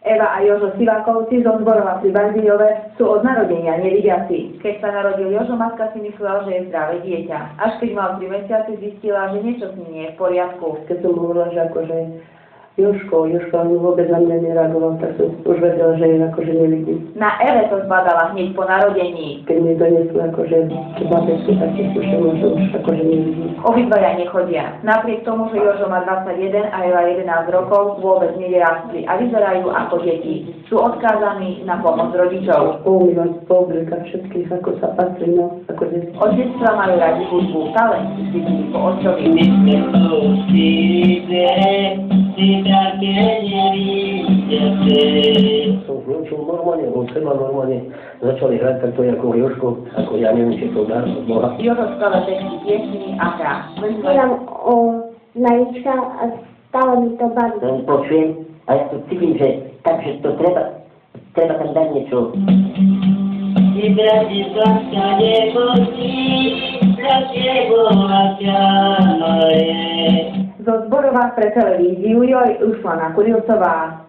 Eva a Jožo Sivákovci zo zborova pri Bardejove sú od narodenia nevidiaci. Keď sa narodil Jožo, matka si myslela, že je zdravé dieťa. Až keď mal 3 mesiace, zistila, že niečo s ním nie je v poriadku. Keď som hovorila, že akože Jožko ani vôbec na mňa nereagoval, tak som už vedela, že je akože nevidím. Na Eve to zbadala hneď po narodení. Keď mi donesli akože babetku, tak som skúšala, že už akože nevidím. Obidvaja nechodia. Napriek tomu, že Jožo má 21 a Eva 11 rokov, vôbec nevyrástli a vyzerajú ako deti. Sú odkázaní na pomoc rodičov. Umývať, poobliekať všetkých, ako sa patrí, no, ako deti. Od detstva majú radi hudbu, talent si vidí po otcovi. Som zlučil normálne, od seba normálne začali hrať takto ako Jožko, ako ja neviem, či to dá od Boha. Jožo skladá texty piesní a hrá. Mám o malička a stále mi to baví. Počujem a ja to cítim, že takže to treba tam dať niečo. I Bratislava nebudí, za tebou je. Zo zborova pre televíziu Joj Ušlana Kuriusová.